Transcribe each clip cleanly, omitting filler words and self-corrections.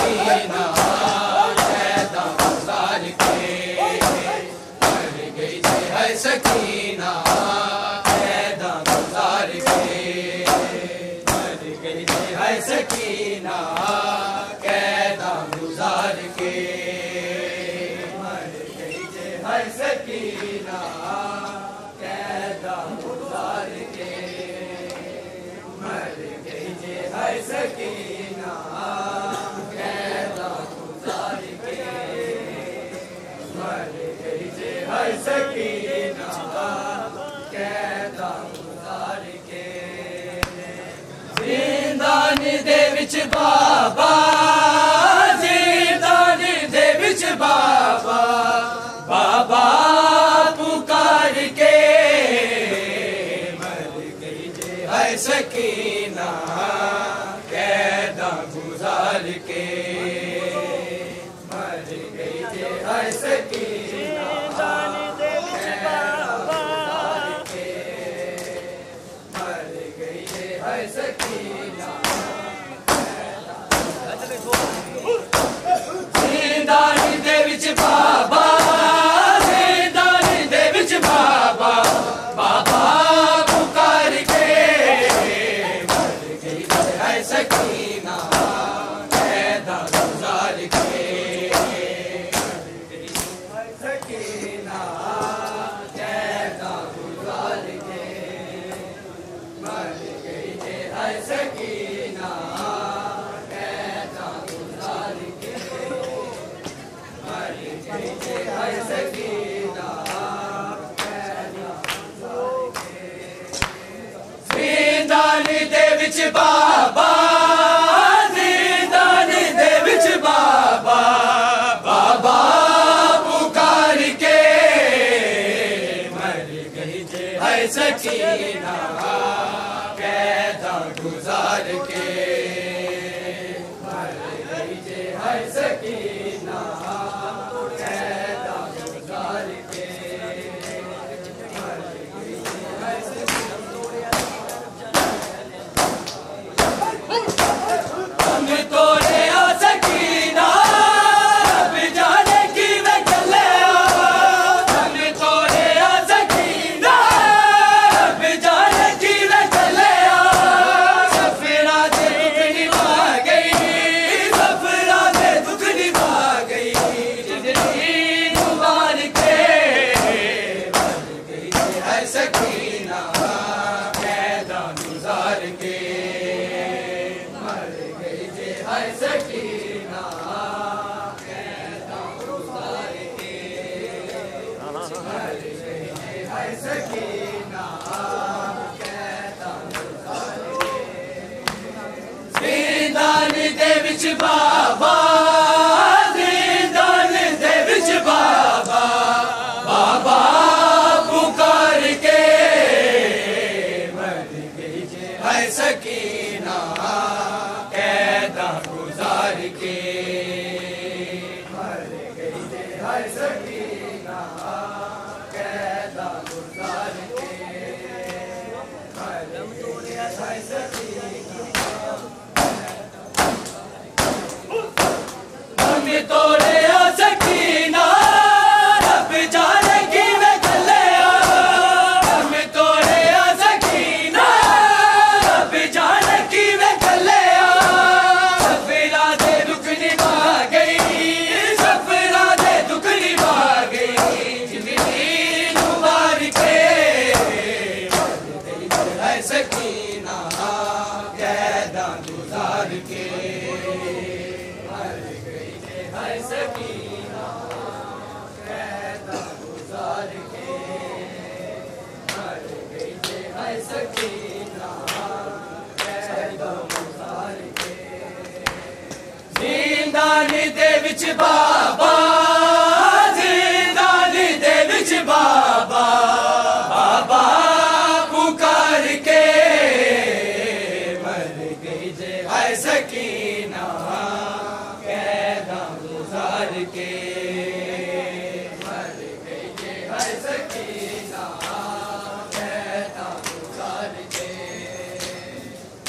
सकीना कैदा गुजार के, मर गई है सकीना कैदा गुजार के, मर गई है सकीना कैदा गुजार के, मर गई है सकीना कैदा गुजार के, मर गई है सकीना कैदा गुजार के, मर गई है सकीना कैदा गुजार के। जिंदान दे विच बाबा, जिंदान दे विच बाबा, बाबा पुकार के, मर गई है सकीना कैदा गुजार के, मर गई है सकीना कैदा गुजार के, मर गई है सकीना। जिंदान दे विच बाबा, जिंदान दे विच बाबा, बाबा पुकार के, मर गई है सकीना कैदा गुजार के, मर गई है सकीना कैदा गुजार के, मर गई है सकीना कैदा गुजार के, मर गई है सकीना कैदा गुजार के। जिंदान दे विच बाबा, जिंदान दे विच बाबा, बाबा पुकार के, मर गई है सकीना कैदा गुजार के, मर गई है सकीना कैदा गुजार के, मर गई है हम तोड़े आ सकीना, रब जाने की मैं चले, हम तोड़े आ सकीना, रब जाने की मैं चले, सफरा दे दुख निभा गई, सफरा दे दुख निभा गई, जिंदगी गुजार के, मर गई है सकीना कैदा गुजार के, मर गई है सकीना कैदा गुजार के, मर गई है सकीना कैदा गुजार के। जिंदान दे विच बाबा, जिंदान दे विच बाबा, बाबा पुकार के, मर गई है सकीना कैदा गुजार के, मर गई है सकीना कैदा गुजार के, मर गई है सकीना। हम तोड़े आ सकीना, रब जाने की मैं चले, हम तोड़े आ सकीना, रब जाने की मैं चले, सफरा दे दुख निभा गई, सफरा दे दुख निभा गई, जिंदगी गुजार के, मर गई है सकीना कैदा गुजार के, मर गई है सकीना कैदा गुजार के, मर गई है सकीना कैदा गुजार के। जिंदान दे विच बाबा, जिंदान दे विच बाबा, बाबा पुकार के, मर गई है सकीना कैदा गुजार के, मर गई है सकीना कैदा गुजार के,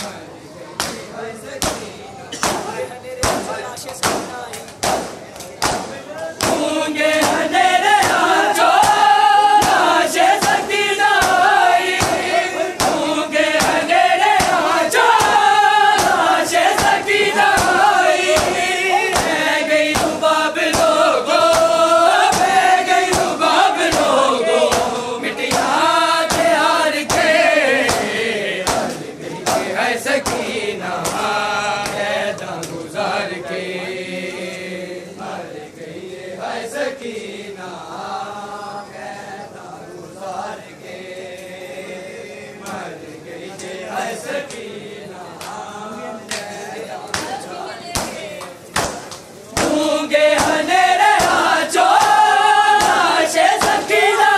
मर गई है सकीना। सकीना कैदा गुजार के मर गई जे है सकीना गूंगे हनेरे आजो लाशे सकीना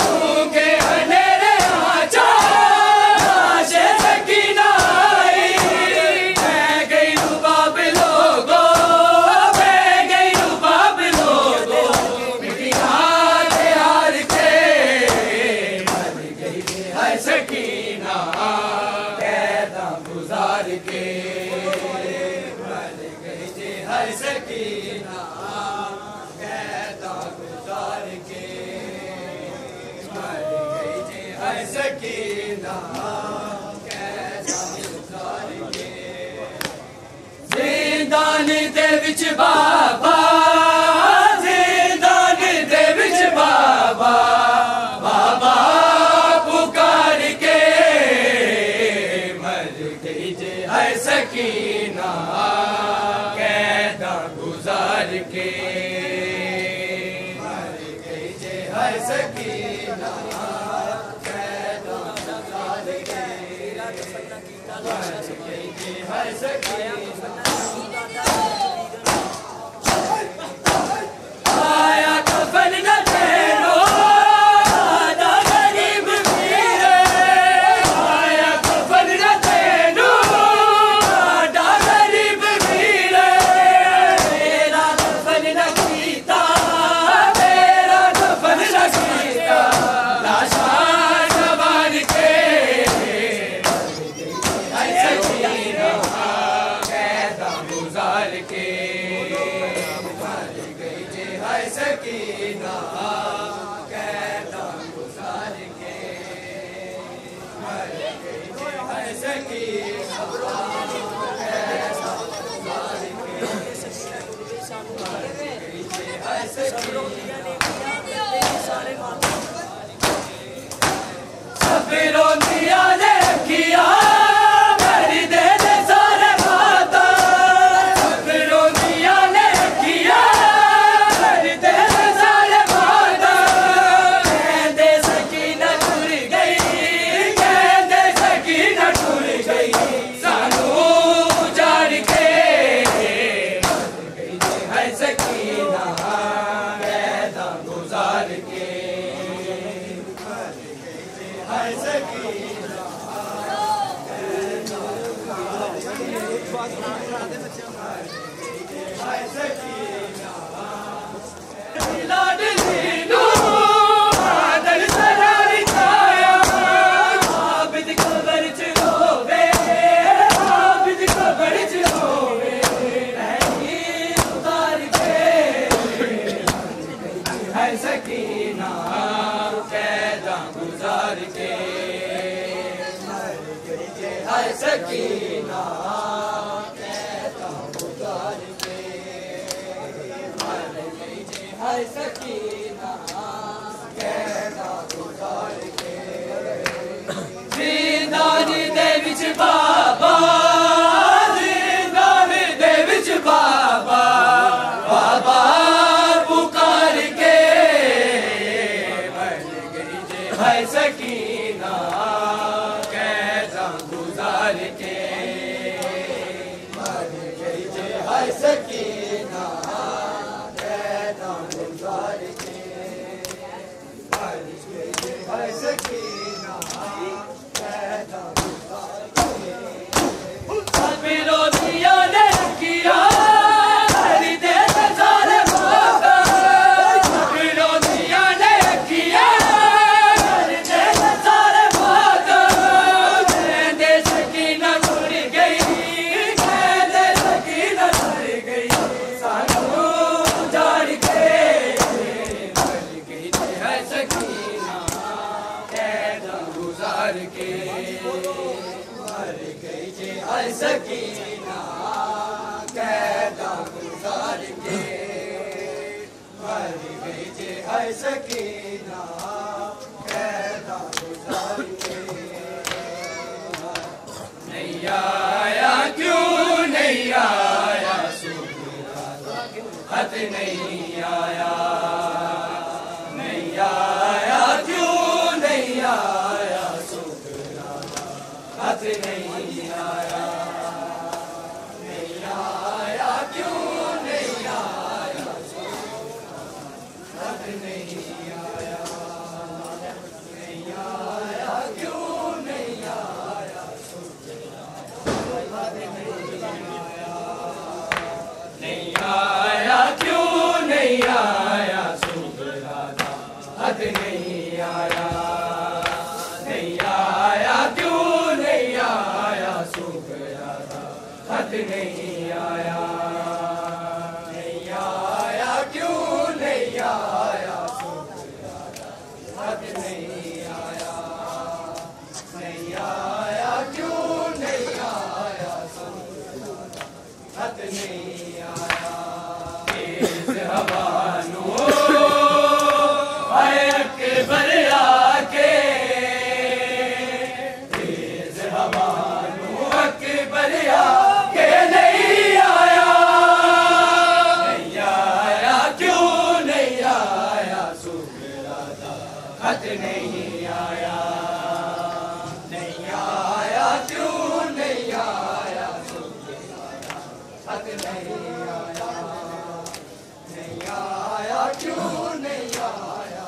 गूंगे हनेरे आजो लाशे सकीना मैं गई रुबाब लोगो मैं गई रुबाब लोगो मिटिया के हार के मर गई है सकीना कैदा गुजार के है सकीना कैदा गुजार के मर गई जे है सकीना कैदा गुजार के जिंदान दे विच बाबा जिंदान दे विच बाबा बाबा पुकार के मर गई जे है सकीना गुजार के मर गई जे है सकीना कैदा गुजार के मर गई जे है सकीना आया कफन न देनो आदा गरीब वीर आया कफन न देनो आदा गरीब वीर मेरा दफन न कीता लाशा सवार के है सकीना कैदा गुजार के मर गई जे है सकीना कैदा गुजार के मर गई जे है सकीना कैदा गुजार के मर गई जे है सकीना सबरो दिया ने किया मेरी दे दे सारे माता सबरो दिया ने किया मेरी दे दे सारे माता कहते सकीना टूर गई कहते सकीना टूर गई सानू उजाड़ के मर गई जे है सकीना कैदा गुजार के है सकीना है सकीना लाडली नू आदर सरार छाया आबिद कबर च होवे आबिद कबर च होवे नहीं उतार के है सकीना कैदा गुजार के मर गई जे है सकीना कैदा गुजार के मर गई जे है सकीना कैदा गुजार के जिंदान दे विच बाबा जिंदान दे विच बाबा बाबा पुकार के मर गई जे है सकीना कैदा गुजार के मर गई जे है सकीना कैदा गुजार के मर गई जे है सकीना कैदा गुजार के सबरो दिया ने किया मेरी दे दे सारे माता सबरो दिया ने किया मेरी दे दे सारे माता कहते सकीना टूर गई कहते सकीना टूर गई सानू उजाड़ के मर गई जे है सकीना कैदा गुजार के मर गई जे है सकीना कैदा गुजार के मर गई जे है सकीना कैदा गुजार के नहीं आया क्यों नहीं आया सुबह खत नहीं आया, नहीं आया क्यों नहीं आया शुक्राना, खत नहीं आया, नहीं आया क्यों नहीं आया खत नहीं आया, नहीं आया क्यों नहीं आया खत नहीं आया, नहीं आया क्यों नहीं आया शुक्राना, खत नहीं आया, नहीं आया क्यों नहीं आया शुक्राना, खत नहीं आया, नहीं आया क्यों नहीं आया शुक्राना, खत नहीं आया, नहीं आया क्यों नहीं आया शुक्राना, खत नहीं आया। तेज हवानों आए अकबर आके, तेज हवानों अकबर आके नहीं आया, नहीं आया क्यों नहीं आया शुक्राना, खत नहीं आया, नहीं आया क्यों नहीं आया शुक्राना, खत नहीं आया, नहीं आया क्यों नहीं आया।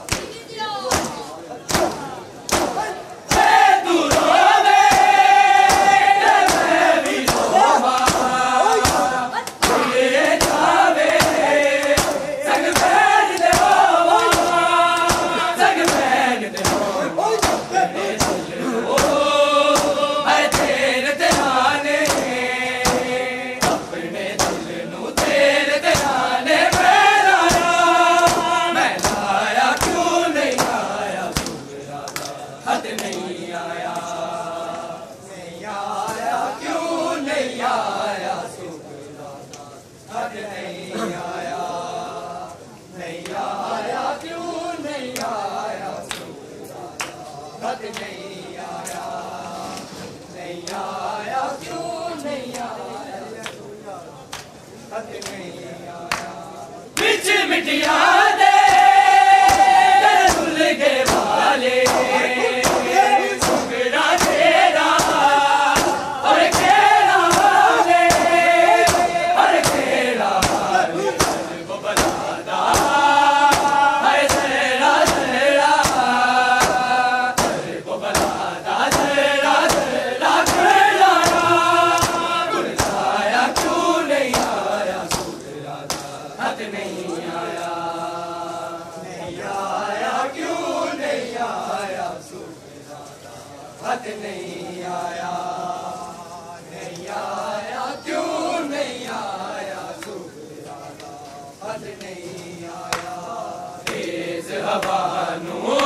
तू रोवे मैं भी रोवा, ये जावे संग बैठ दे रोवा, संग बैठ दे रोवा, तेरे दिल को हर तेरे दराने, अपने दिल नू तेरे दराने मैं लाया क्यों नहीं आया शुक्राना, खत नहीं आया, नहीं आया क्यों नहीं आया शुक्राना, खत नहीं आया, नहीं आया क्यों नहीं आया शुक्राना, खत नहीं आया, नहीं आया क्यों नहीं आया शुक्राना, खत नहीं आया। बिच मिटिया दे तेरे भूल के वाले शुक्रा तेरा और खेला वाले, और खेला वाले वो बनादा हर तेरा तेरा, वो बनादा तेरा तेरा गुलाया, गुलाया क्यों नहीं आया शुक्राना, खत नहीं आया, नहीं आया क्यों नहीं आया शुक्राना, खत नहीं आया, नहीं आया क्यों नहीं आया शुक्राना, खत नहीं आया। तेज हवानों